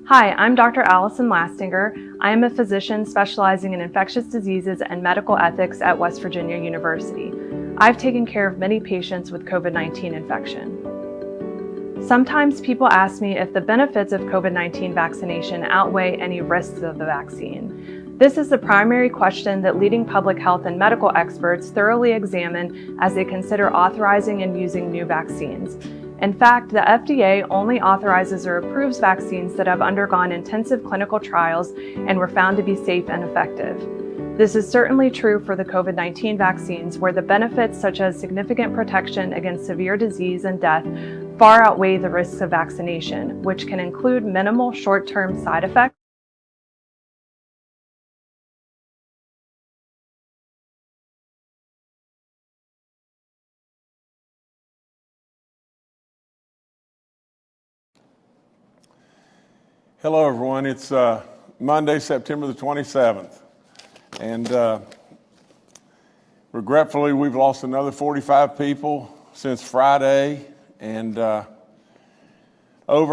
Hi, I'm Dr. Allison Lastinger. I am a physician specializing in infectious diseases and medical ethics at West Virginia University. I've taken care of many patients with COVID-19 infection. Sometimes people ask me if the benefits of COVID-19 vaccination outweigh any risks of the vaccine. This is the primary question that leading public health and medical experts thoroughly examine as they consider authorizing and using new vaccines. In fact, the FDA only authorizes or approves vaccines that have undergone intensive clinical trials and were found to be safe and effective. This is certainly true for the COVID-19 vaccines, where the benefits such as significant protection against severe disease and death far outweigh the risks of vaccination, which can include minimal short-term side effects. Hello, everyone. It's Monday, September the 27th. And regretfully, we've lost another 45 people since Friday. And over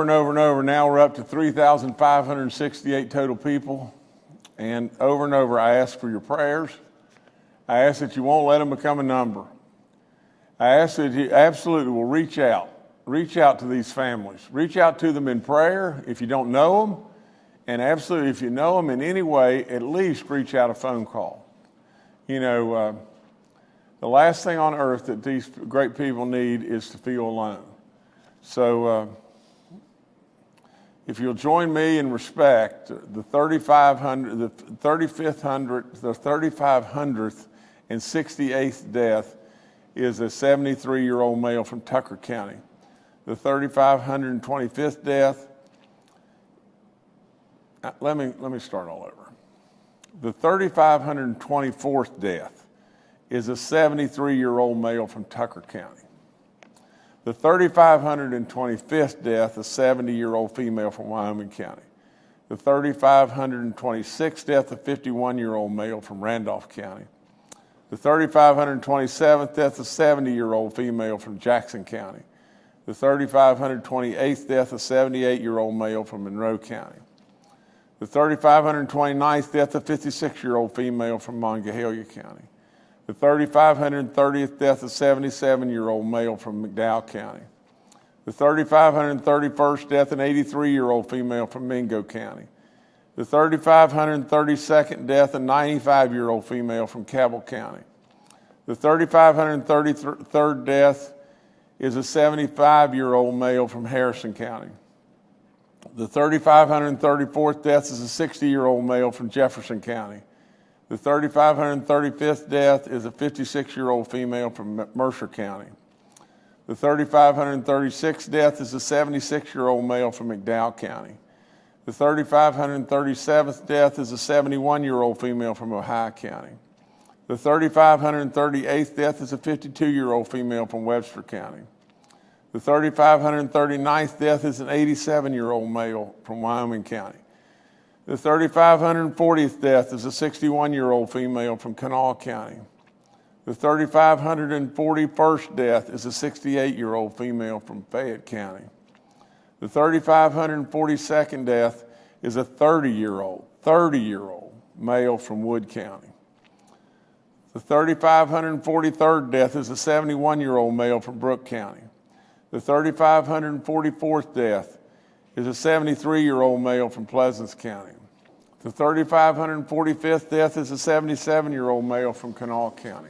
and over and over, now we're up to 3,568 total people. And over, I ask for your prayers. I ask that you won't let them become a number. I ask that you absolutely will reach out. Reach out to these families. Reach out to them in prayer if you don't know them. And absolutely, if you know them in any way, at least reach out a phone call. You know, the last thing on earth that these great people need is to feel alone. So if you'll join me in respect, the 3,500th and 68th death is a 73-year-old male from Tucker County. The 3,525th death, let me start all over. The 3,524th death is a 73-year-old male from Tucker County. The 3,525th death, a 70-year-old female from Wyoming County. The 3,526th death, a 51-year-old male from Randolph County. The 3,527th death, a 70-year-old female from Jackson County. The 3,528th death, a 78-year-old male from Monroe County. The 3,529th death, a 56-year-old female from Monongahela County. The 3,530th death, a 77-year-old male from McDowell County. The 3,531st death, an 83-year-old female from Mingo County. The 3,532nd death, a 95-year-old female from Cabell County. The 3,533rd death is a 75-year-old male from Harrison County. The 3,534th death is a 60-year-old male from Jefferson County. The 3,535th death is a 56-year-old female from Mercer County. The 3,536th death is a 76-year-old male from McDowell County. The 3,537th death is a 71-year-old female from Ohio County. The 3,538th death is a 52-year-old female from Webster County. The 3,539th death is an 87-year-old male from Wyoming County. The 3,540th death is a 61-year-old female from Kanawha County. The 3,541st death is a 68-year-old female from Fayette County. The 3,542nd death is a 30-year-old male from Wood County. The 3,543rd death is a 71-year-old male from Brooke County. The 3,544th death is a 73-year-old male from Pleasants County. The 3,545th death is a 77-year-old male from Kanawha County.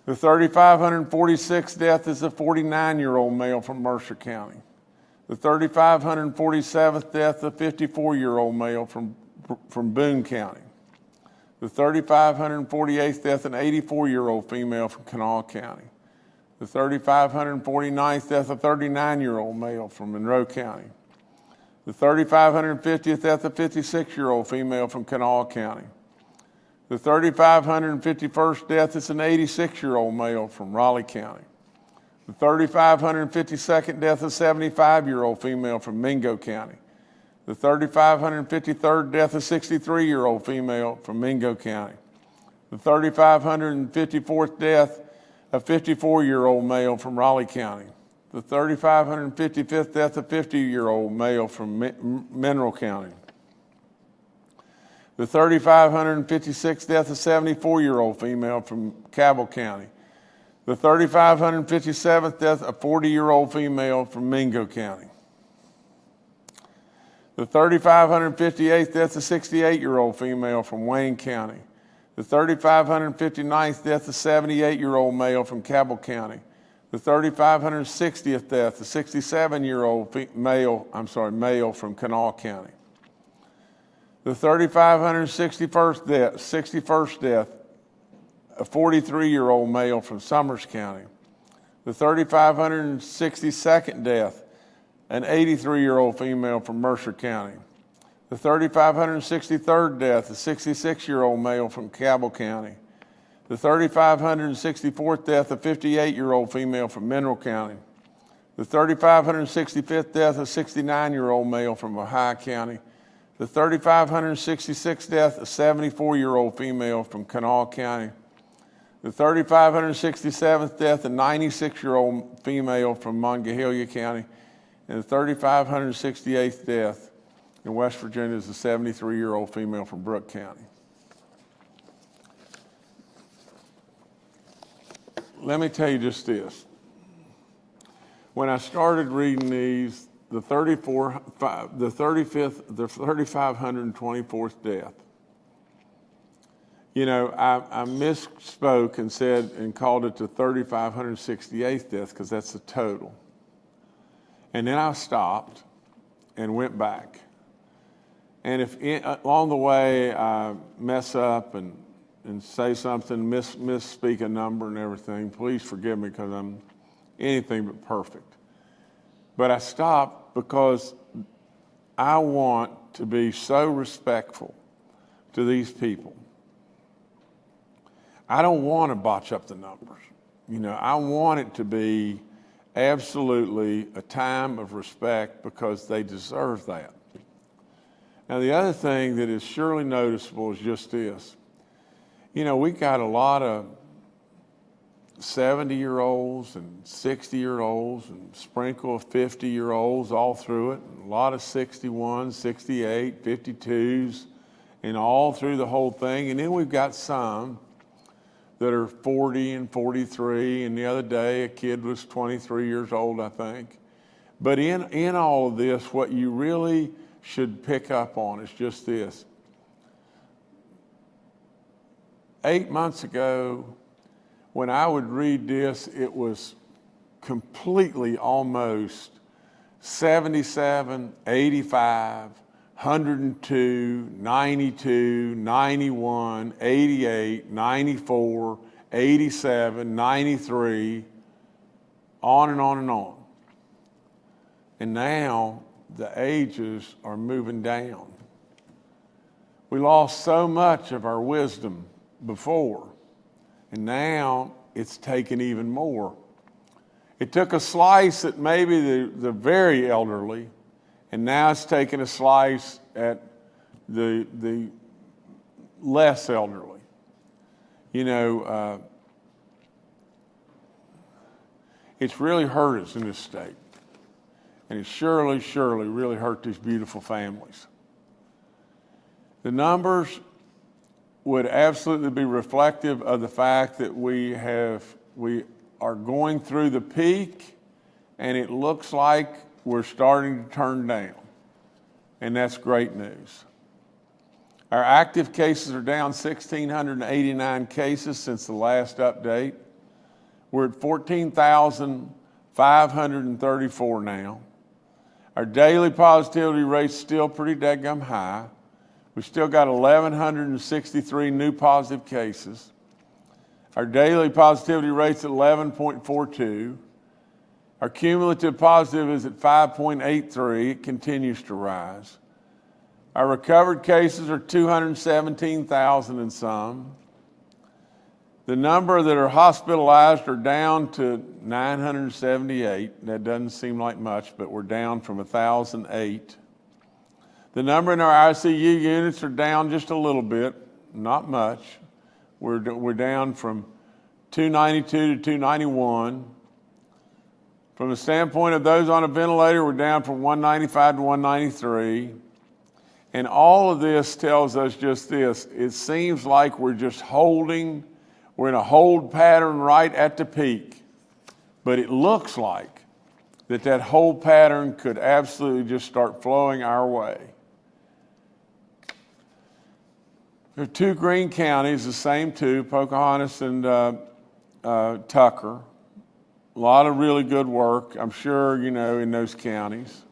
The 3,546th death is a 49-year-old male from Mercer County. The 3,547th death, a 54-year-old male from Boone County. The 3,548th death, an 84-year-old female from Kanawha County. The 3,549th death, a 39-year-old male from Monroe County. The 3,550th death, a 56-year-old female from Kanawha County. The 3,551st death is an 86-year-old male from Raleigh County. The 3,552nd death, a 75-year-old female from Mingo County. The 3,553rd death, a 63-year-old female from Mingo County. The 3,554th death, a 54-year-old male from Raleigh County. The 3,555th death of 50-year-old male from Mineral County. The 3,556th death of 74-year-old female from Cabell County. The 3,557th death of 40-year-old female from Mingo County. The 3,558th death of 68-year-old female from Wayne County. The 3,559th death of 78-year-old male from Cabell County. The 3,560th death of 67-year-old male from Kanawha County. The 3,561st death, a 43-year-old male from Summers County. The 3,562nd death, an 83-year-old female from Mercer County. The 3,563rd death, a 66-year-old male from Cabell County. The 3,564th death, a 58-year-old female from Mineral County. The 3,565th death, a 69-year-old male from Ohio County. The 3,566th death, a 74-year-old female from Kanawha County. The 3,567th death, a 96-year-old female from Monongahela County. And the 3,568th death in West Virginia is a 73-year-old female from Brooke County. Let me tell you just this. When I started reading these, the 3,524th death, you know, I misspoke and said and called it the 3,568th death because that's the total. And then I stopped and went back. And if along the way I mess up and say something, misspeak a number and everything, please forgive me because I'm anything but perfect. But I stopped because I want to be so respectful to these people. I don't want to botch up the numbers. You know, I want it to be absolutely a time of respect because they deserve that. Now, the other thing that is surely noticeable is just this. You know, we got a lot of 70-year-olds and 60-year-olds and sprinkle of 50-year-olds all through it. A lot of 61, 68, 52s, and all through the whole thing. And then we've got some that are 40 and 43, and the other day a kid was 23 years old, I think. But in all of this, what you really should pick up on is just this. 8 months ago, when I would read this, it was completely almost 77, 85, 102, 92, 91, 88, 94, 87, 93, on and on and on. And now the ages are moving down. We lost so much of our wisdom before, and now it's taken even more. It took a slice at maybe the very elderly, and now it's taken a slice at the less elderly. You know, it's really hurt us in this state. And it's surely really hurt these beautiful families. The numbers would absolutely be reflective of the fact that we are going through the peak, and it looks like we're starting to turn down. And that's great news. Our active cases are down 1,689 cases since the last update. We're at 14,534 now. Our daily positivity rate's still pretty daggum high. We've still got 1,163 new positive cases. Our daily positivity rate's at 11.42. Our cumulative positive is at 5.83. It continues to rise. Our recovered cases are 217,000 and some. The number that are hospitalized are down to 978. That doesn't seem like much, but we're down from 1,008. The number in our ICU units are down just a little bit, not much. We're down from 292 to 291. From the standpoint of those on a ventilator, we're down from 195 to 193. And all of this tells us just this. It seems like we're just holding, we're in a hold pattern right at the peak. But it looks like that hold pattern could absolutely just start flowing our way. There are two green counties, the same two, Pocahontas and Tucker. A lot of really good work, I'm sure, in those counties.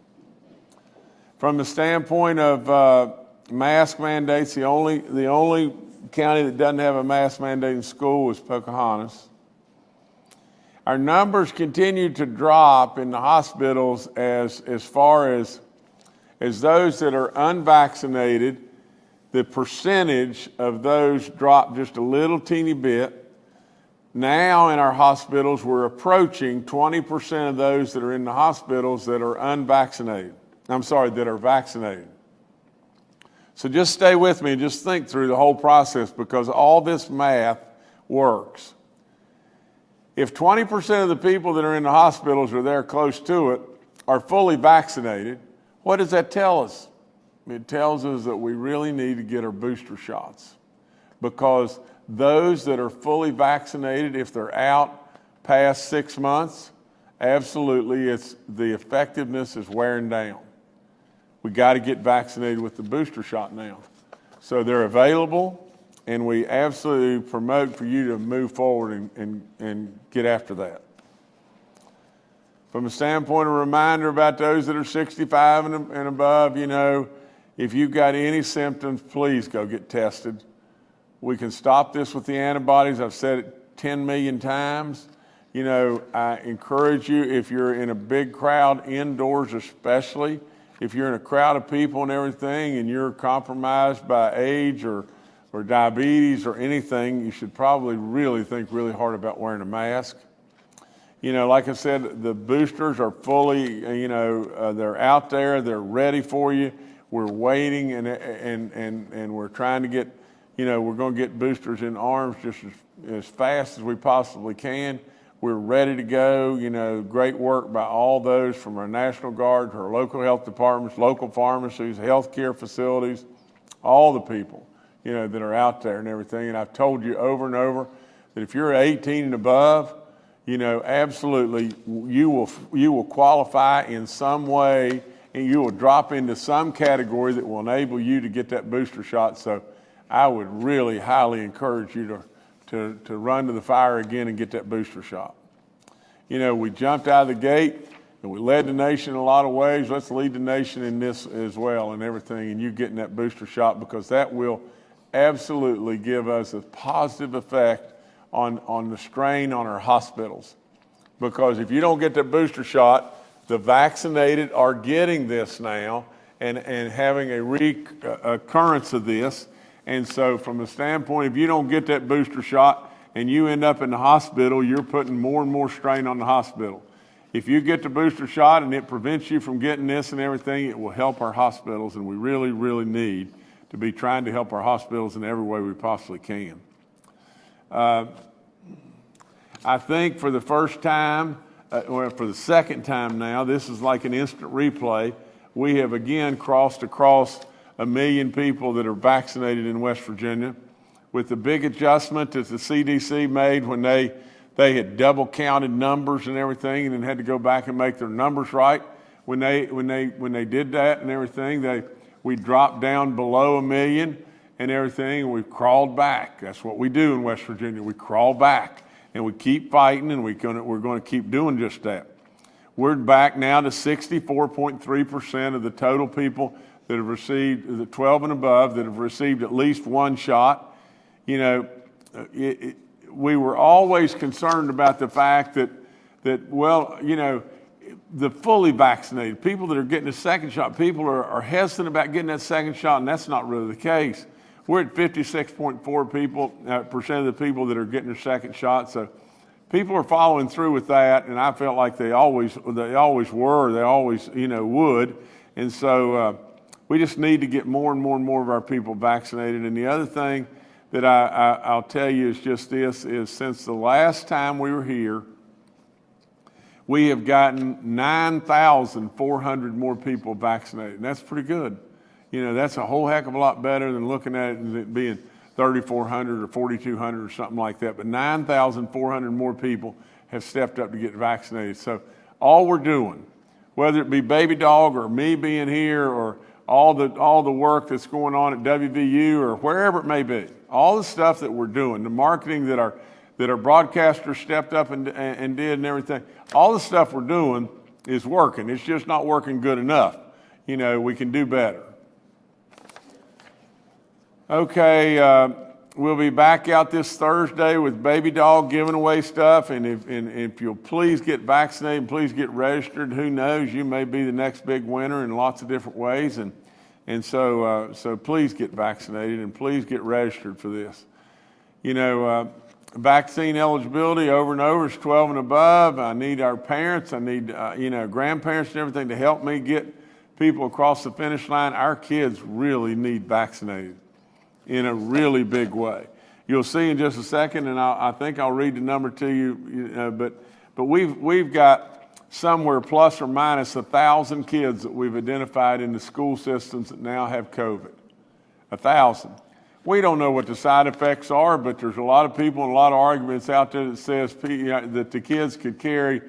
From the standpoint of mask mandates, the only county that doesn't have a mask mandate in school is Pocahontas. Our numbers continue to drop in the hospitals as far as those that are unvaccinated. The percentage of those dropped just a little teeny bit. Now in our hospitals, we're approaching 20% of those that are in the hospitals that are unvaccinated. That are vaccinated. So just stay with me and just think through the whole process, because all this math works. If 20% of the people that are in the hospitals or there close to it are fully vaccinated, what does that tell us? It tells us that we really need to get our booster shots, because those that are fully vaccinated, if they're out past 6 months, absolutely, the effectiveness is wearing down. We got to get vaccinated with the booster shot now. So they're available, and we absolutely promote for you to move forward and get after that. From a standpoint, a reminder about those that are 65 and above, if you've got any symptoms, please go get tested. We can stop this with the antibodies. I've said it 10 million times. I encourage you, if you're in a big crowd, indoors especially, if you're in a crowd of people and everything and you're compromised by age or diabetes or anything, you should probably really think really hard about wearing a mask. Like I said, the boosters are fully, they're out there, they're ready for you. We're waiting and we're trying to get, we're going to get boosters in arms just as fast as we possibly can. We're ready to go. Great work by all those from our National Guard to our local health departments, local pharmacies, healthcare facilities, all the people, that are out there and everything. And I've told you over and over that if you're 18 and above, absolutely you will qualify in some way, and you will drop into some category that will enable you to get that booster shot. So I would really highly encourage you to run to the fire again and get that booster shot. We jumped out of the gate and we led the nation in a lot of ways. Let's lead the nation in this as well and everything, and you getting that booster shot, because that will absolutely give us a positive effect on the strain on our hospitals. Because if you don't get that booster shot, the vaccinated are getting this now and having a recurrence of this. And so from the standpoint, if you don't get that booster shot and you end up in the hospital, you're putting more and more strain on the hospital. If you get the booster shot and it prevents you from getting this and everything, it will help our hospitals, and we really, really need to be trying to help our hospitals in every way we possibly can. I think for the first time, or for the second time now, this is like an instant replay. We have again crossed across 1 million people that are vaccinated in West Virginia, with the big adjustment that the CDC made when they had double counted numbers and everything, and then had to go back and make their numbers right. When they did that and everything, we dropped down below 1 million and everything, and we've crawled back. That's what we do in West Virginia. We crawl back. And we keep fighting, and we're going to keep doing just that. We're back now to 64.3% of the total people that have received, the 12 and above, that have received at least one shot. We were always concerned about the fact that the fully vaccinated, people that are getting a second shot, people are hesitant about getting that second shot, and that's not really the case. We're at 56.4% of the people that are getting their second shot. So people are following through with that, and I felt like they always were, they always would. And so we just need to get more and more and more of our people vaccinated. And the other thing that I'll tell you is just this, is since the last time we were here, we have gotten 9,400 more people vaccinated. And that's pretty good. You know, that's a whole heck of a lot better than looking at it and it being 3,400 or 4,200 or something like that. But 9,400 more people have stepped up to get vaccinated. So all we're doing, whether it be Baby Dog or me being here or all the work that's going on at WVU or wherever it may be, all the stuff that we're doing, the marketing that our broadcasters stepped up and did and everything, all the stuff we're doing is working. It's just not working good enough. You know, we can do better. Okay, we'll be back out this Thursday with Baby Dog giving away stuff. And if you'll please get vaccinated and please get registered, who knows, you may be the next big winner in lots of different ways. And so please get vaccinated and please get registered for this. You know, vaccine eligibility over and over is 12 and above. I need our parents, I need, grandparents and everything to help me get people across the finish line. Our kids really need vaccinated in a really big way. You'll see in just a second, and I think I'll read the number to you, but we've got somewhere plus or minus 1,000 kids that we've identified in the school systems that now have COVID. 1,000. We don't know what the side effects are, but there's a lot of people and a lot of arguments out there that says that the kids could carry,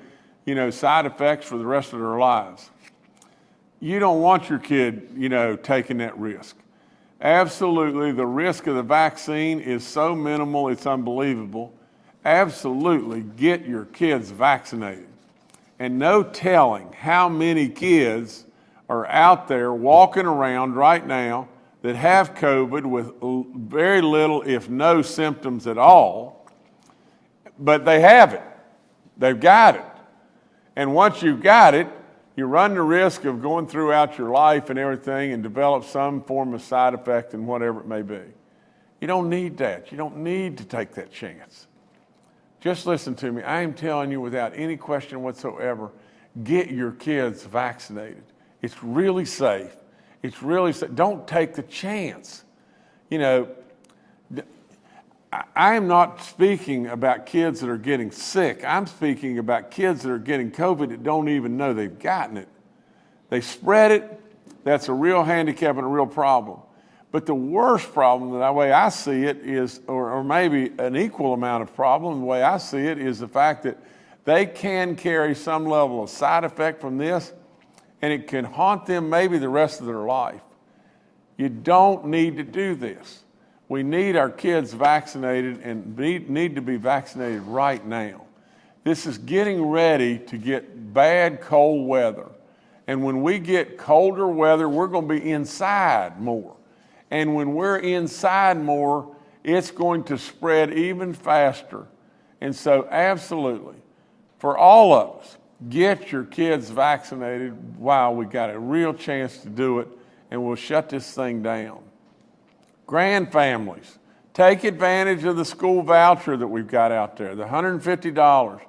side effects for the rest of their lives. You don't want your kid, taking that risk. Absolutely, the risk of the vaccine is so minimal, it's unbelievable. Absolutely, get your kids vaccinated. And no telling how many kids are out there walking around right now that have COVID with very little, if no symptoms at all, but they have it. They've got it. And once you've got it, you run the risk of going throughout your life and everything and develop some form of side effect and whatever it may be. You don't need that. You don't need to take that chance. Just listen to me. I am telling you without any question whatsoever, get your kids vaccinated. It's really safe. It's really safe. Don't take the chance. I am not speaking about kids that are getting sick. I'm speaking about kids that are getting COVID that don't even know they've gotten it. They spread it. That's a real handicap and a real problem. But the worst problem, the way I see it is, or maybe an equal amount of problem, the way I see it is the fact that they can carry some level of side effect from this, and it can haunt them maybe the rest of their life. You don't need to do this. We need our kids vaccinated and need to be vaccinated right now. This is getting ready to get bad cold weather. And when we get colder weather, we're going to be inside more. And when we're inside more, it's going to spread even faster. And so absolutely, for all of us, get your kids vaccinated while we got a real chance to do it, and we'll shut this thing down. Grand families, take advantage of the school voucher that we've got out there, the $150.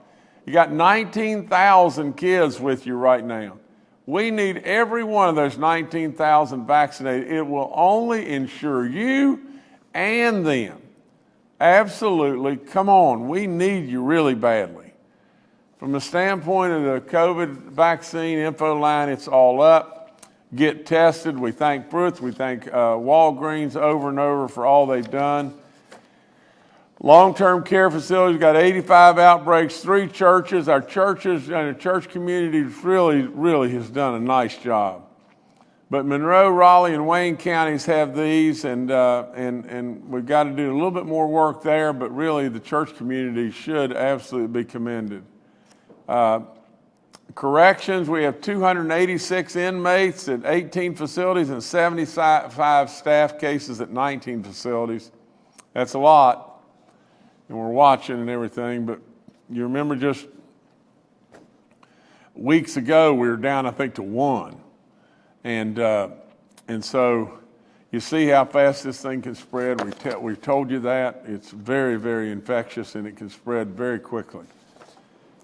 You got 19,000 kids with you right now. We need every one of those 19,000 vaccinated. It will only ensure you and them. Absolutely, come on, we need you really badly. From the standpoint of the COVID vaccine info line, it's all up. Get tested. We thank Brooks. We thank Walgreens over and over for all they've done. Long-term care facilities got 85 outbreaks, 3 churches. Our churches and the church community really has done a nice job. But Monroe, Raleigh, and Wayne counties have these, and we've got to do a little bit more work there, but really the church community should absolutely be commended. Corrections, we have 286 inmates at 18 facilities and 75 staff cases at 19 facilities. That's a lot, and we're watching and everything, but you remember just weeks ago we were down, I think, to 1. And so you see how fast this thing can spread. We've told you that. It's very, very infectious, and it can spread very quickly.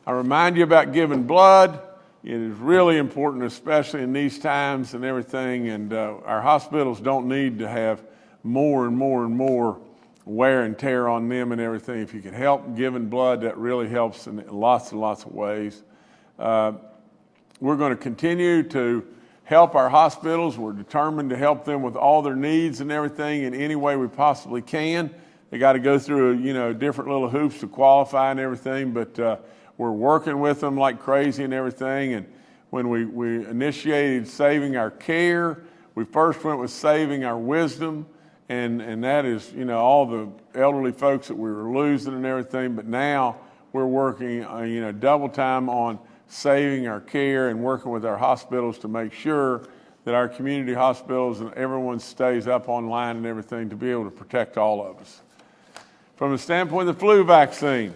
I remind you about giving blood. It is really important, especially in these times and everything. And our hospitals don't need to have more and more and more wear and tear on them and everything. If you can help giving blood, that really helps in lots and lots of ways. We're going to continue to help our hospitals. We're determined to help them with all their needs and everything in any way we possibly can. They got to go through, different little hoops to qualify and everything, but we're working with them like crazy and everything. And when we initiated saving our care, we first went with saving our wisdom, and that is, all the elderly folks that we were losing and everything. But now we're working, double time on saving our care and working with our hospitals to make sure that our community hospitals and everyone stays up online and everything to be able to protect all of us. From the standpoint of the flu vaccine,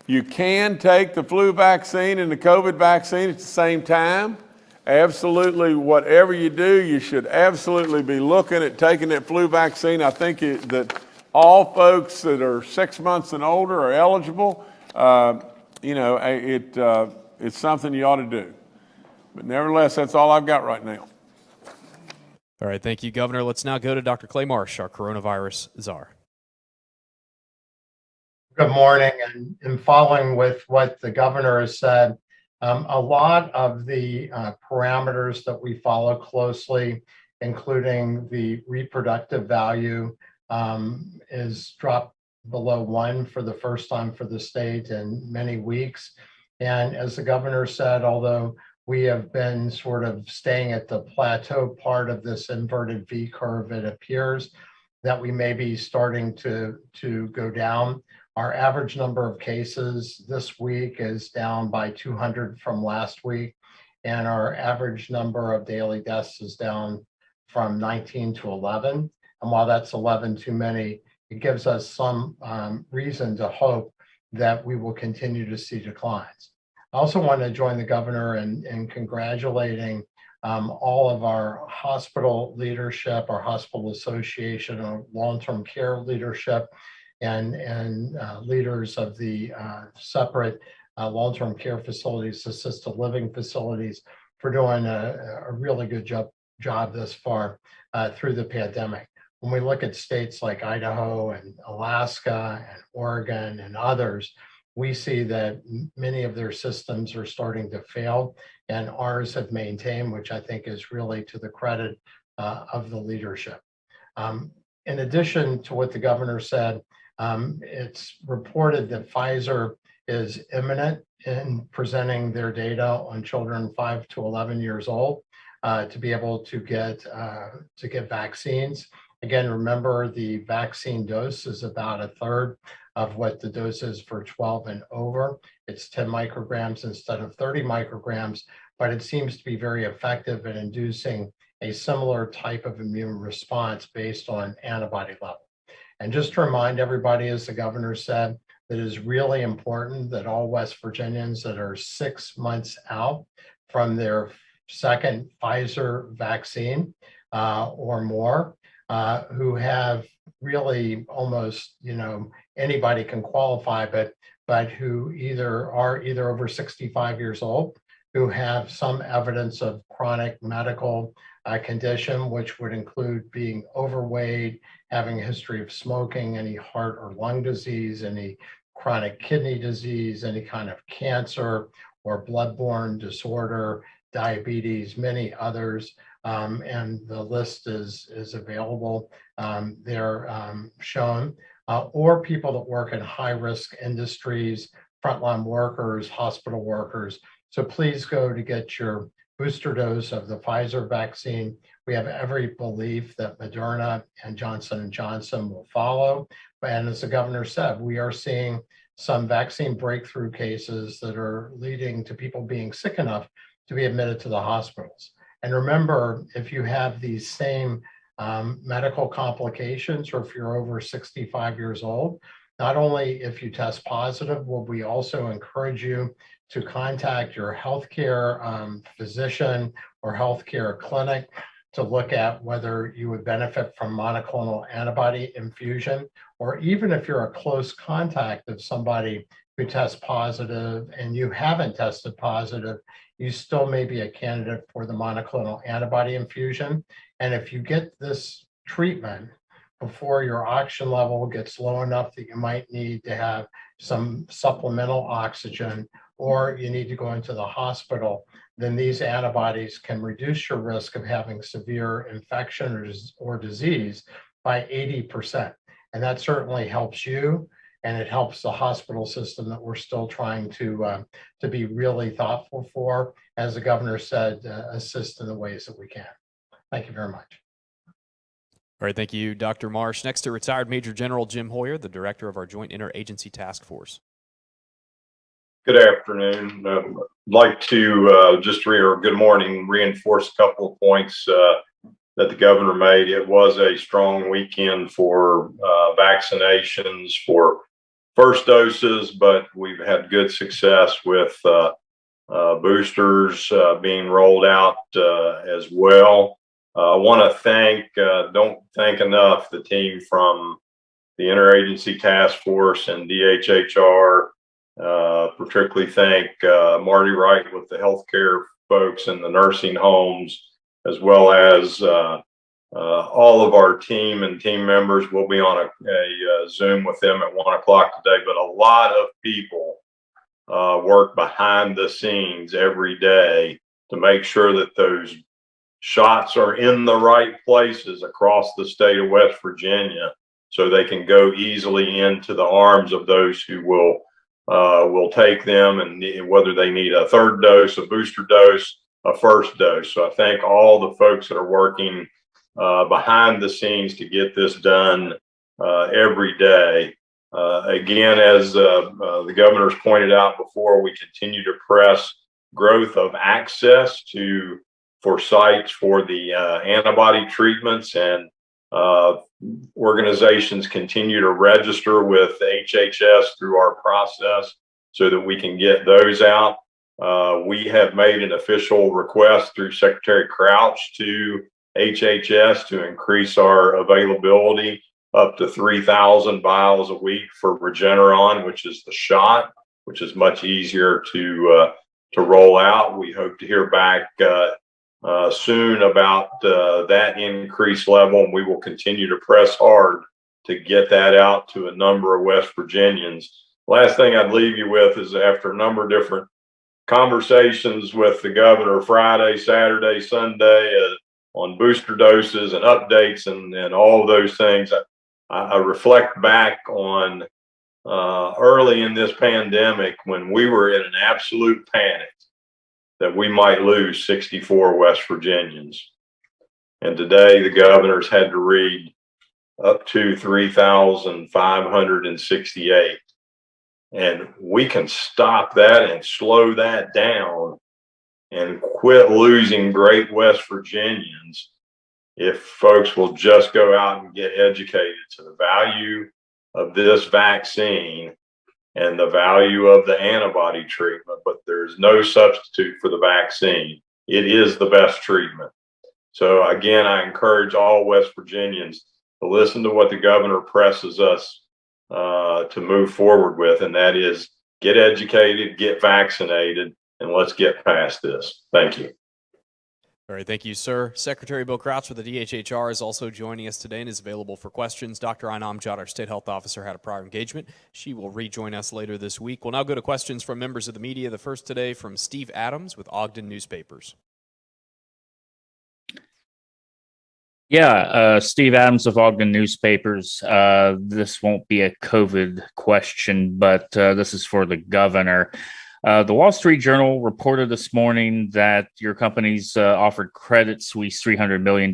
you can take the flu vaccine and the COVID vaccine at the same time. Absolutely, whatever you do, you should absolutely be looking at taking that flu vaccine. I think that all folks that are 6 months and older are eligible. It's something you ought to do. But nevertheless, that's all I've got right now. All right, thank you, Governor. Let's now go to Dr. Clay Marsh, our coronavirus czar. Good morning, and in following with what the governor has said, a lot of the parameters that we follow closely, including the reproductive value, is dropped below 1 for the first time for the state in many weeks. And as the governor said, although we have been sort of staying at the plateau part of this inverted V curve, it appears that we may be starting to go down. Our average number of cases this week is down by 200 from last week, and our average number of daily deaths is down from 19 to 11. And while that's 11 too many, it gives us some reason to hope that we will continue to see declines. I also want to join the governor in congratulating all of our hospital leadership, our hospital association, our long-term care leadership, and leaders of the separate long-term care facilities, assisted living facilities, for doing a really good job this far through the pandemic. When we look at states like Idaho and Alaska and Oregon and others, we see that many of their systems are starting to fail, and ours have maintained, which I think is really to the credit of the leadership. In addition to what the governor said, it's reported that Pfizer is imminent in presenting their data on children 5 to 11 years old to be able to get vaccines. Again, remember, the vaccine dose is about a third of what the dose is for 12 and over. It's 10 micrograms instead of 30 micrograms, but it seems to be very effective in inducing a similar type of immune response based on antibody level. And just to remind everybody, as the governor said, that it is really important that all West Virginians that are 6 months out from their second Pfizer vaccine or more, who have really almost, anybody can qualify, but who are either over 65 years old, who have some evidence of chronic medical condition, which would include being overweight, having a history of smoking, any heart or lung disease, any chronic kidney disease, any kind of cancer or bloodborne disorder, diabetes, many others. And the list is available. They're shown, or people that work in high-risk industries, frontline workers, hospital workers. So please go to get your booster dose of the Pfizer vaccine. We have every belief that Moderna and Johnson & Johnson will follow. And as the governor said, we are seeing some vaccine breakthrough cases that are leading to people being sick enough to be admitted to the hospitals. And remember, if you have these same medical complications, or if you're over 65 years old, not only if you test positive, will we also encourage you to contact your healthcare physician or healthcare clinic to look at whether you would benefit from monoclonal antibody infusion, or even if you're a close contact of somebody who tests positive and you haven't tested positive, you still may be a candidate for the monoclonal antibody infusion. And if you get this treatment before your oxygen level gets low enough that you might need to have some supplemental oxygen, or you need to go into the hospital, then these antibodies can reduce your risk of having severe infection or disease by 80%. And that certainly helps you, and it helps the hospital system that we're still trying to be really thoughtful for, as the governor said, assist in the ways that we can. Thank you very much. All right, thank you, Dr. Marsh. Next to retired Major General Jim Hoyer, the director of our Joint Interagency Task Force. Good afternoon. I'd like to good morning, reinforce a couple of points that the governor made. It was a strong weekend for vaccinations for first doses, but we've had good success with boosters being rolled out as well. I want to don't thank enough the team from the Interagency Task Force and DHHR. Particularly thank Marty Wright with the healthcare folks and the nursing homes, as well as all of our team and team members. We'll be on a Zoom with them at 1 o'clock today, but a lot of people work behind the scenes every day to make sure that those shots are in the right places across the state of West Virginia, so they can go easily into the arms of those who will take them, and whether they need a third dose, a booster dose, a first dose. So I thank all the folks that are working behind the scenes to get this done every day. Again, as the governor's pointed out before, we continue to press growth of access for sites for the antibody treatments, and organizations continue to register with HHS through our process so that we can get those out. We have made an official request through Secretary Crouch to HHS to increase our availability up to 3,000 vials a week for Regeneron, which is the shot, which is much easier to roll out. We hope to hear back soon about that increased level, and we will continue to press hard to get that out to a number of West Virginians. Last thing I'd leave you with is, after a number of different conversations with the governor Friday, Saturday, Sunday on booster doses and updates and all of those things, I reflect back on early in this pandemic when we were in an absolute panic that we might lose 64 West Virginians. And today the governor's had to read up to 3,568. And we can stop that and slow that down and quit losing great West Virginians if folks will just go out and get educated to the value of this vaccine and the value of the antibody treatment. But there's no substitute for the vaccine. It is the best treatment. So again, I encourage all West Virginians to listen to what the governor presses us to move forward with, and that is get educated, get vaccinated, and let's get past this. Thank you. All right, thank you, sir. Secretary Bill Crouch with the DHHR is also joining us today and is available for questions. Dr. Ainam Jad, our state health officer, had a prior engagement. She will rejoin us later this week. We'll now go to questions from members of the media. The first today from Steve Adams with Ogden Newspapers. Yeah, Steve Adams of Ogden Newspapers. This won't be a COVID question, but this is for the governor. The Wall Street Journal reported this morning that your company's offered Credit Suisse $300 million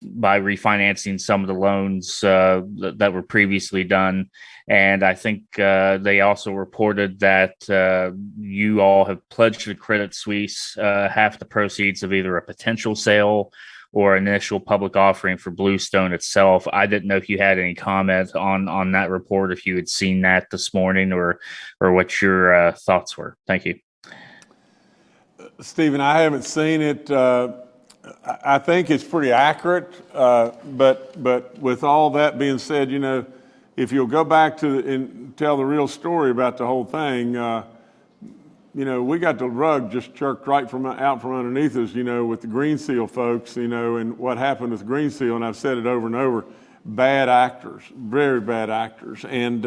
by refinancing some of the loans that were previously done. And I think they also reported that you all have pledged to Credit Suisse half the proceeds of either a potential sale or initial public offering for Bluestone itself. I didn't know if you had any comment on that report, if you had seen that this morning, or what your thoughts were. Thank you. Stephen, I haven't seen it. I think it's pretty accurate, but with all that being said, you know, if you'll go back to and tell the real story about the whole thing, you know, we got the rug just jerked right out from underneath us, you know, with the Green Seal folks, you know, and what happened with Green Seal, and I've said it over and over, bad actors, very bad actors. And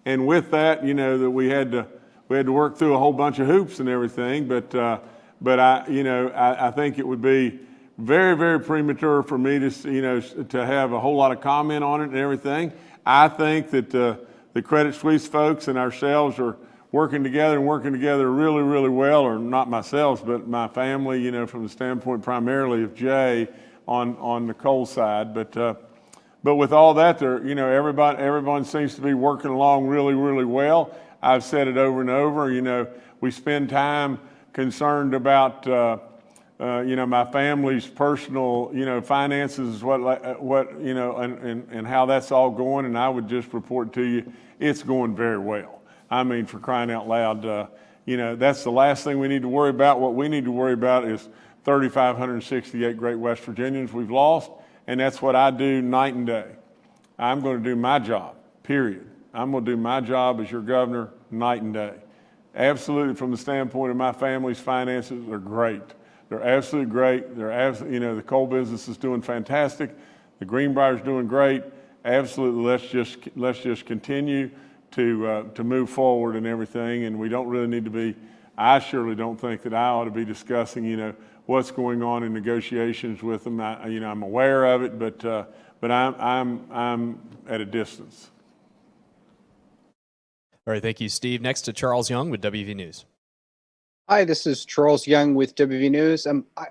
And with that, that we had to work through a whole bunch of hoops and everything. But I think it would be very, very premature for me to have a whole lot of comment on it and everything. I think that the Credit Suisse folks and ourselves are working together really, really well, or not myself, but my family, from the standpoint primarily of Jay on Nicole's side. But with all that, everyone seems to be working along really, really well. I've said it over and over. We spend time concerned about my family's personal finances, and how that's all going. And I would just report to you, it's going very well. I mean, for crying out loud, that's the last thing we need to worry about. What we need to worry about is 3,568 great West Virginians we've lost, and that's what I do night and day. I'm going to do my job, period. I'm going to do my job as your governor night and day. Absolutely, from the standpoint of my family's finances, they're great. They're absolutely great. The coal business is doing fantastic. The Greenbrier's doing great. Absolutely, let's just continue to move forward and everything. And we don't really need to be. I surely don't think that I ought to be discussing, what's going on in negotiations with them. I'm aware of it, but I'm at a distance. All right, thank you, Steve. Next to Charles Young with WV News. Hi, this is Charles Young with WV News.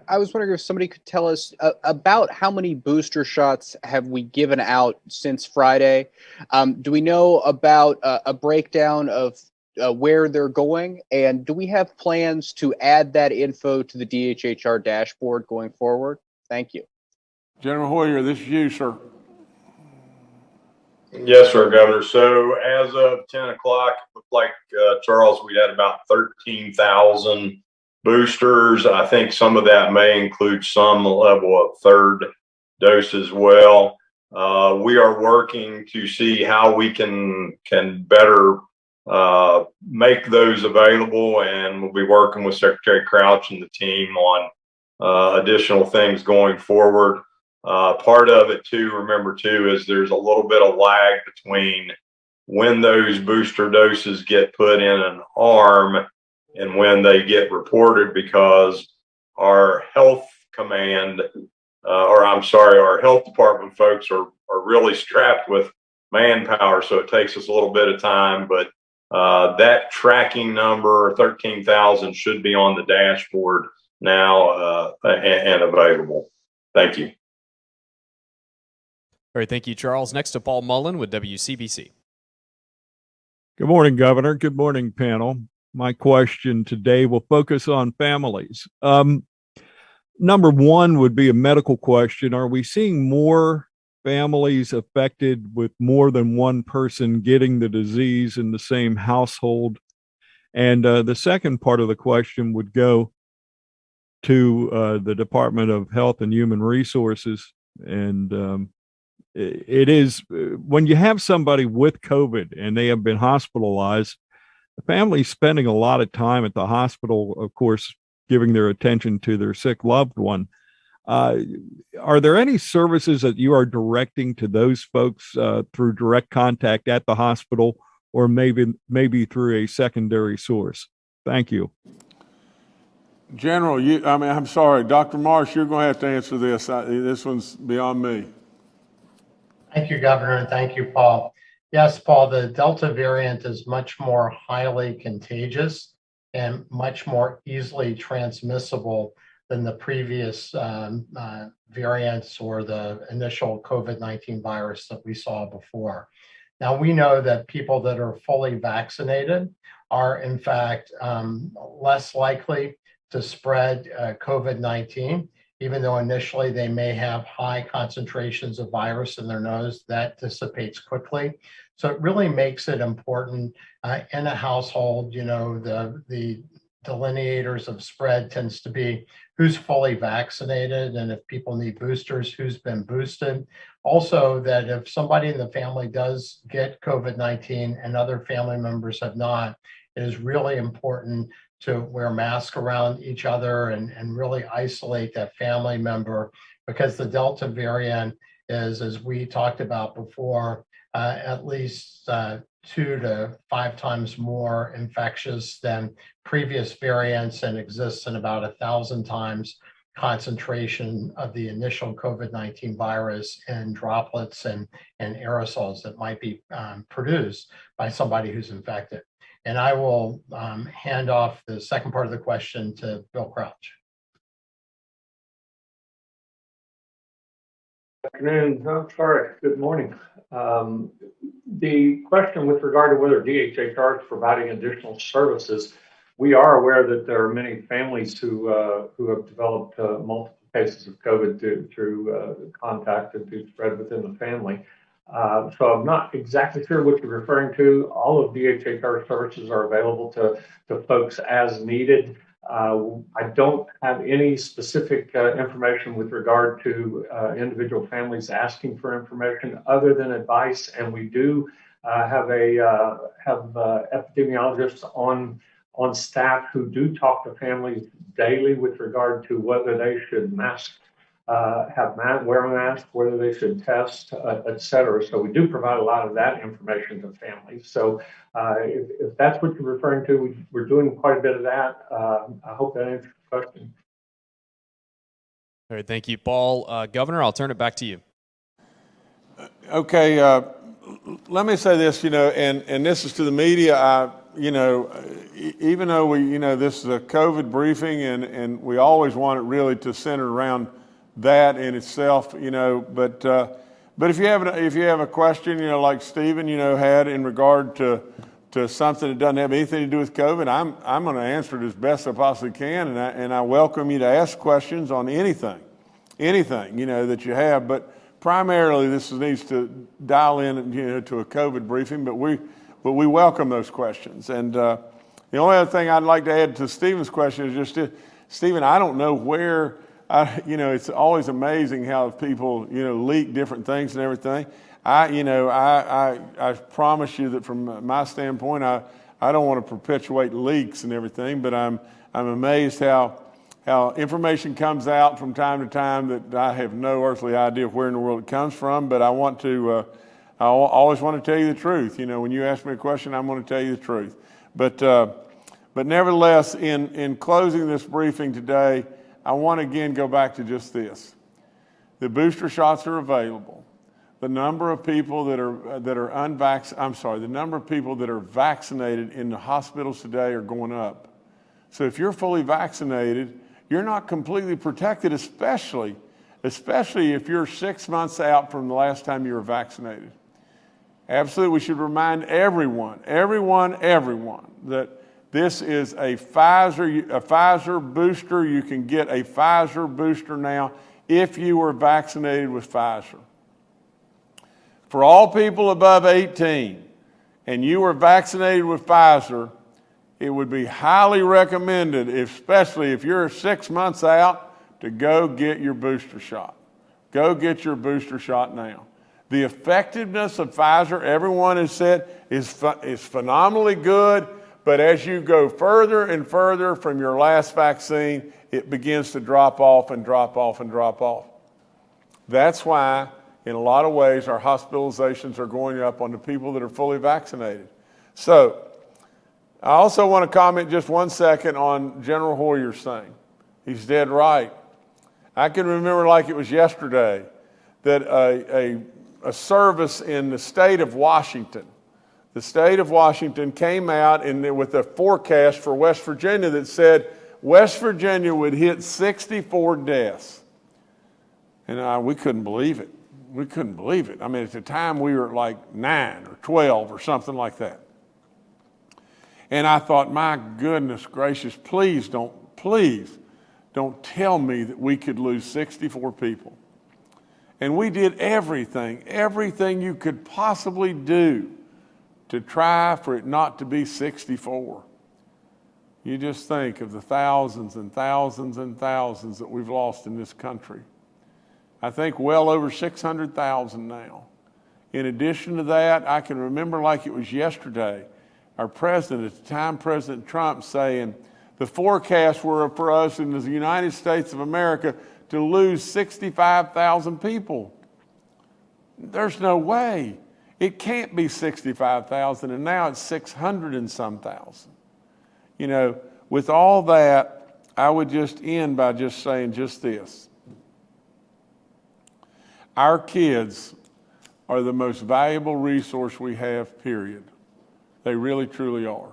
I was wondering if somebody could tell us about how many booster shots have we given out since Friday? Do we know about a breakdown of where they're going? And do we have plans to add that info to the DHHR dashboard going forward? Thank you. General Hoyer, this is you, sir. Yes, sir, Governor. So as of 10 o'clock, it looked like, Charles, we had about 13,000 boosters. I think some of that may include some level of third dose as well. We are working to see how we can better make those available, and we'll be working with Secretary Crouch and the team on additional things going forward. Part of it too, remember too, is there's a little bit of lag between when those booster doses get put in an arm and when they get reported, because our health command, our health department folks are really strapped with manpower. So it takes us a little bit of time, but that tracking number, 13,000, should be on the dashboard now and available. Thank you. All right, thank you, Charles. Next to Paul Mullen with WCBC. Good morning, Governor. Good morning, panel. My question today will focus on families. Number one would be a medical question. Are we seeing more families affected with more than one person getting the disease in the same household? And the second part of the question would go to the Department of Health and Human Resources. And it is when you have somebody with COVID and they have been hospitalized, the family's spending a lot of time at the hospital, of course, giving their attention to their sick loved one. Are there any services that you are directing to those folks through direct contact at the hospital, or maybe through a secondary source? Thank you. General, I'm sorry, Dr. Marsh, you're going to have to answer this. This one's beyond me. Thank you, Governor, and thank you, Paul. Yes, Paul, the Delta variant is much more highly contagious and much more easily transmissible than the previous variants or the initial COVID-19 virus that we saw before. Now, we know that people that are fully vaccinated are, in fact, less likely to spread COVID-19. Even though initially they may have high concentrations of virus in their nose, that dissipates quickly. So it really makes it important in a household. The delineators of spread tends to be who's fully vaccinated, and if people need boosters, who's been boosted. Also, that if somebody in the family does get COVID-19 and other family members have not, it is really important to wear masks around each other and really isolate that family member, because the Delta variant is, as we talked about before, at least 2 to 5 times more infectious than previous variants and exists in about 1,000 times concentration of the initial COVID-19 virus in droplets and aerosols that might be produced by somebody who's infected. And I will hand off the second part of the question to Bill Crouch. Good afternoon. I'm sorry. Good morning. The question with regard to whether DHHR is providing additional services, we are aware that there are many families who have developed multiple cases of COVID through contact and through spread within the family. So I'm not exactly sure what you're referring to. All of DHHR services are available to folks as needed. I don't have any specific information with regard to individual families asking for information other than advice, and we do have epidemiologists on staff who do talk to families daily with regard to whether they should wear a mask, whether they should test, et cetera. So we do provide a lot of that information to families. So if that's what you're referring to, we're doing quite a bit of that. I hope that answers your question. All right, thank you, Paul. Governor, I'll turn it back to you. Okay, let me say this, and this is to the media. Even though this is a COVID briefing, and we always want it really to center around that in itself, but if you have a question, like Stephen, had in regard to something that doesn't have anything to do with COVID, I'm going to answer it as best I possibly can, and I welcome you to ask questions on anything, that you have. But primarily, this needs to dial in, to a COVID briefing. But we welcome those questions. And the only other thing I'd like to add to Stephen's question is just, Stephen, I don't know where. It's always amazing how people, leak different things and everything. I promise you that from my standpoint, I don't want to perpetuate leaks and everything, but I'm amazed how information comes out from time to time that I have no earthly idea where in the world it comes from. But I always want to tell you the truth. When you ask me a question, I'm going to tell you the truth. But nevertheless, in closing this briefing today, I want to again go back to just this. The booster shots are available. The number of people that are the number of people that are vaccinated in the hospitals today are going up. So if you're fully vaccinated, you're not completely protected, especially if you're 6 months out from the last time you were vaccinated. Absolutely, we should remind everyone that this is a Pfizer booster. You can get a Pfizer booster now if you were vaccinated with Pfizer. For all people above 18 and you were vaccinated with Pfizer, it would be highly recommended, especially if you're 6 months out, to go get your booster shot. Go get your booster shot now. The effectiveness of Pfizer, everyone has said, is phenomenally good. But as you go further and further from your last vaccine, it begins to drop off and drop off and drop off. That's why, in a lot of ways, our hospitalizations are going up on the people that are fully vaccinated. So, I also want to comment just 1 second on General Hoyer's thing. He's dead right. I can remember like it was yesterday that a service in the state of Washington came out with a forecast for West Virginia that said West Virginia would hit 64 deaths. And we couldn't believe it. I mean, at the time we were like 9 or 12 or something like that. And I thought, my goodness gracious, please don't tell me that we could lose 64 people. And we did everything you could possibly do to try for it not to be 64. You just think of the thousands and thousands and thousands that we've lost in this country. I think well over 600,000 now. In addition to that, I can remember like it was yesterday, our president at the time, President Trump, saying the forecasts were for us in the United States of America to lose 65,000 people. There's no way. It can't be 65,000, and now it's 600 and some thousand. You know, with all that, I would just end by just saying just this. Our kids are the most valuable resource we have, period. They really, truly are.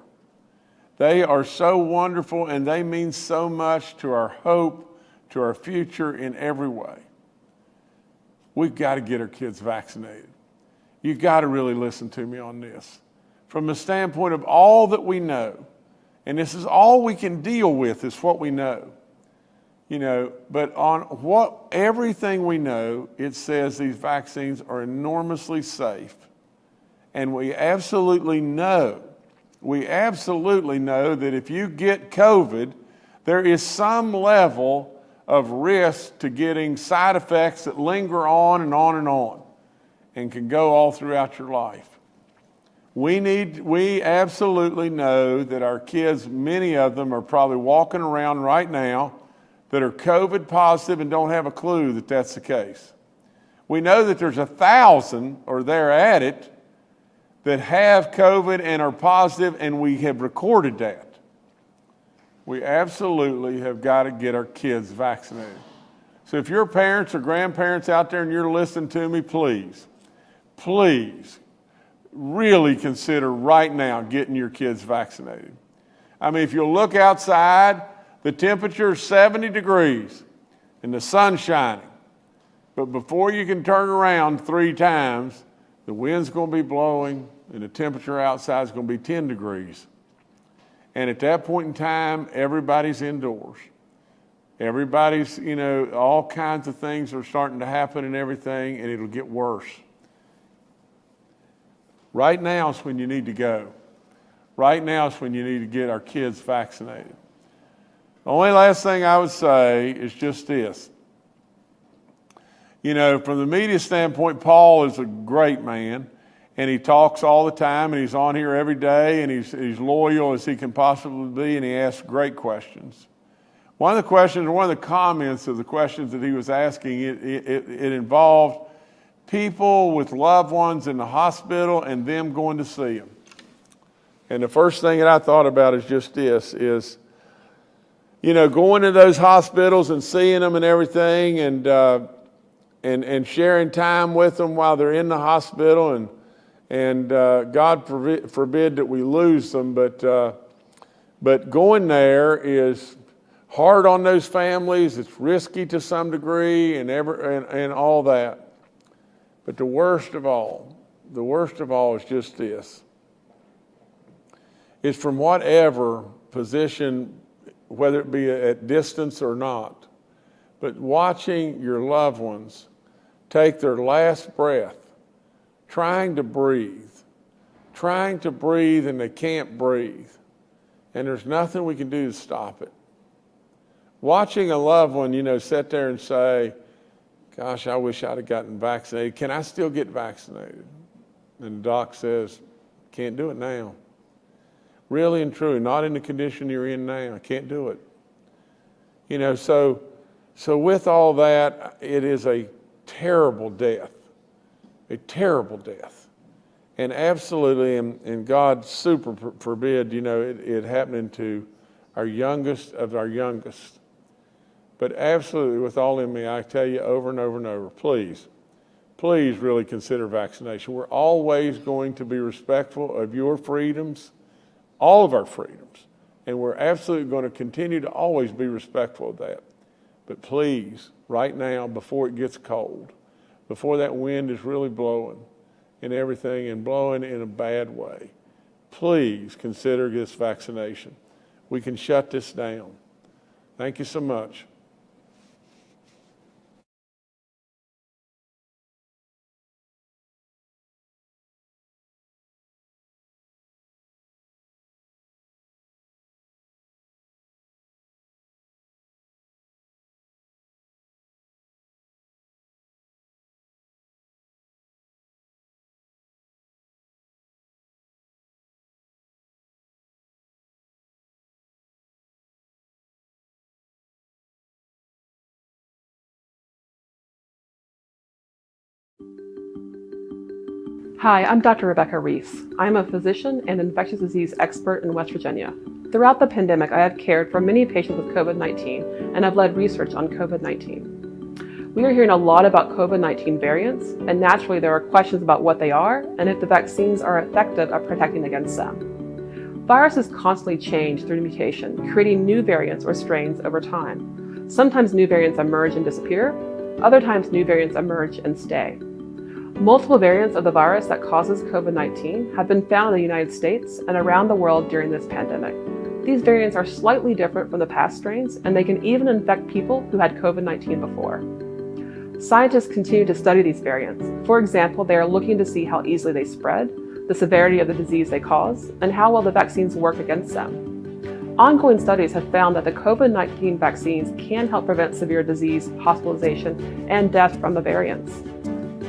They are so wonderful, and they mean so much to our hope, to our future in every way. We've got to get our kids vaccinated. You've got to really listen to me on this. From the standpoint of all that we know, and this is all we can deal with is what we know. You know, but on everything we know, it says these vaccines are enormously safe. And we absolutely know that if you get COVID, there is some level of risk to getting side effects that linger on and on and on and can go all throughout your life. We absolutely know that our kids, many of them are probably walking around right now that are COVID positive and don't have a clue that that's the case. We know that there's 1,000 or they're at it that have COVID and are positive, and we have recorded that. We absolutely have got to get our kids vaccinated. So if your parents or grandparents out there and you're listening to me, please really consider right now getting your kids vaccinated. I mean, if you'll look outside, the temperature is 70 degrees and the sun's shining. But before you can turn around 3 times, the wind's going to be blowing and the temperature outside is going to be 10 degrees. And at that point in time, everybody's indoors. Everybody's, you know, all kinds of things are starting to happen and everything, and it'll get worse. Right now is when you need to go. Right now is when you need to get our kids vaccinated. The only last thing I would say is just this. You know, from the media standpoint, Paul is a great man, and he talks all the time, and he's on here every day, and he's loyal as he can possibly be, and he asks great questions. One of the questions, one of the comments of the questions that he was asking, it involved people with loved ones in the hospital and them going to see them. And the first thing that I thought about is just this, is, you know, going to those hospitals and seeing them and everything, and sharing time with them while they're in the hospital, and God forbid that we lose them, but going there is hard on those families. It's risky to some degree, and all that. But the worst of all is just this: is from whatever position, whether it be at distance or not, but watching your loved ones take their last breath, trying to breathe, and they can't breathe, and there's nothing we can do to stop it. Watching a loved one, you know, sit there and say, gosh, I wish I'd have gotten vaccinated. Can I still get vaccinated? And the doc says, can't do it now. Really and truly, not in the condition you're in now. I can't do it. You know, so with all that, it is a terrible death. A terrible death. And absolutely, and God super forbid, you know, it happening to our youngest of our youngest. But absolutely, with all in me, I tell you over and over and over, please really consider vaccination. We're always going to be respectful of your freedoms, all of our freedoms, and we're absolutely going to continue to always be respectful of that. But please, right now, before it gets cold, before that wind is really blowing and everything, and blowing in a bad way, please consider this vaccination. We can shut this down. Thank you so much. Hi, I'm Dr. Rebecca Reese. I'm a physician and infectious disease expert in West Virginia. Throughout the pandemic, I have cared for many patients with COVID-19, and I've led research on COVID-19. We are hearing a lot about COVID-19 variants, and naturally there are questions about what they are and if the vaccines are effective at protecting against them. Viruses constantly change through mutation, creating new variants or strains over time. Sometimes new variants emerge and disappear, other times new variants emerge and stay. Multiple variants of the virus that causes COVID-19 have been found in the United States and around the world during this pandemic. These variants are slightly different from the past strains, and they can even infect people who had COVID-19 before. Scientists continue to study these variants. For example, they are looking to see how easily they spread, the severity of the disease they cause, and how well the vaccines work against them. Ongoing studies have found that the COVID-19 vaccines can help prevent severe disease, hospitalization, and death from the variants.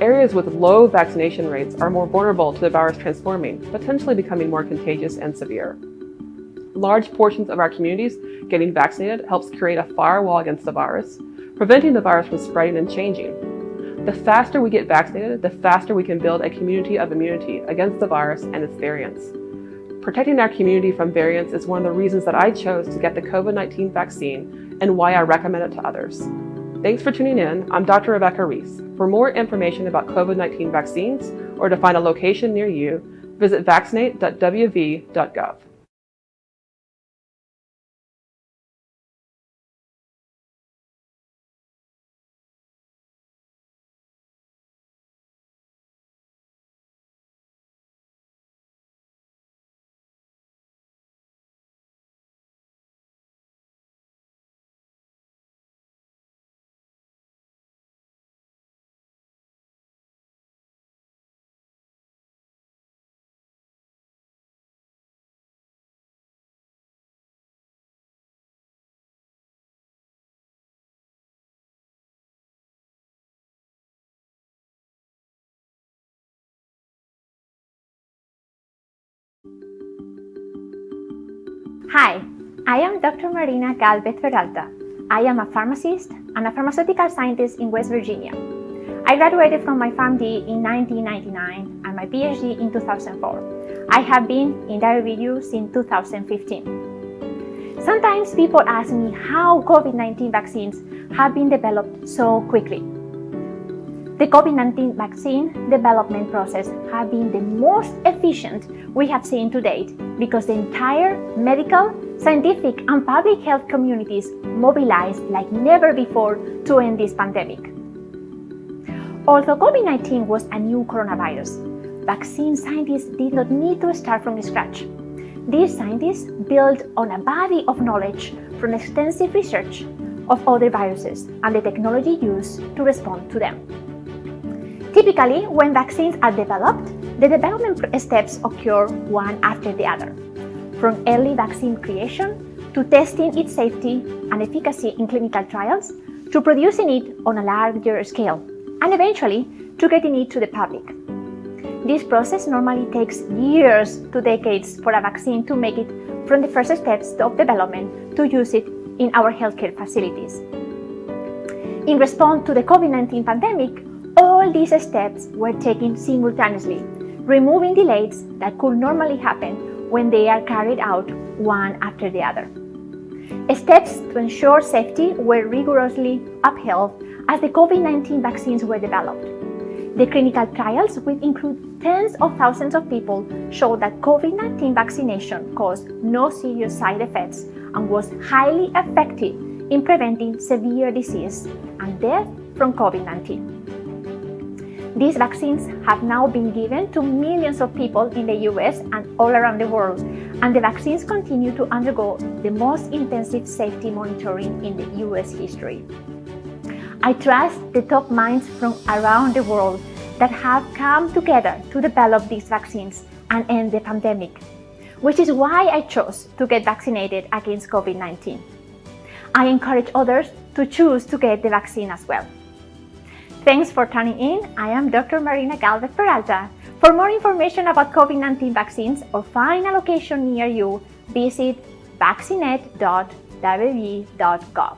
Areas with low vaccination rates are more vulnerable to the virus transforming, potentially becoming more contagious and severe. Large portions of our communities getting vaccinated helps create a firewall against the virus, preventing the virus from spreading and changing. The faster we get vaccinated, the faster we can build a community of immunity against the virus and its variants. Protecting our community from variants is one of the reasons that I chose to get the COVID-19 vaccine and why I recommend it to others. Thanks for tuning in. I'm Dr. Rebecca Reese. For more information about COVID-19 vaccines or to find a location near you, visit Vaccinate.wv.gov. Hi, I am Dr. Marina Galvez Peralta. I am a pharmacist and a pharmaceutical scientist in West Virginia. I graduated from my PharmD in 1999 and my PhD in 2004. I have been in diabetes since 2015. Sometimes people ask me how COVID-19 vaccines have been developed so quickly. The COVID-19 vaccine development process has been the most efficient we have seen to date because the entire medical, scientific, and public health communities mobilized like never before to end this pandemic. Although COVID-19 was a new coronavirus, vaccine scientists did not need to start from scratch. These scientists built on a body of knowledge from extensive research of other viruses and the technology used to respond to them. Typically, when vaccines are developed, the development steps occur one after the other, from early vaccine creation to testing its safety and efficacy in clinical trials, to producing it on a larger scale, and eventually to getting it to the public. This process normally takes years to decades for a vaccine to make it from the first steps of development to use it in our healthcare facilities. In response to the COVID-19 pandemic, all these steps were taken simultaneously, removing delays that could normally happen when they are carried out one after the other. Steps to ensure safety were rigorously upheld as the COVID-19 vaccines were developed. The clinical trials, which include tens of thousands of people, showed that COVID-19 vaccination caused no serious side effects and was highly effective in preventing severe disease and death from COVID-19. These vaccines have now been given to millions of people in the US and all around the world, and the vaccines continue to undergo the most intensive safety monitoring in the US history. I trust the top minds from around the world that have come together to develop these vaccines and end the pandemic, which is why I chose to get vaccinated against COVID-19. I encourage others to choose to get the vaccine as well. Thanks for tuning in. I am Dr. Marina Galvez Peralta. For more information about COVID-19 vaccines or find a location near you, visit Vaccinate.wv.gov.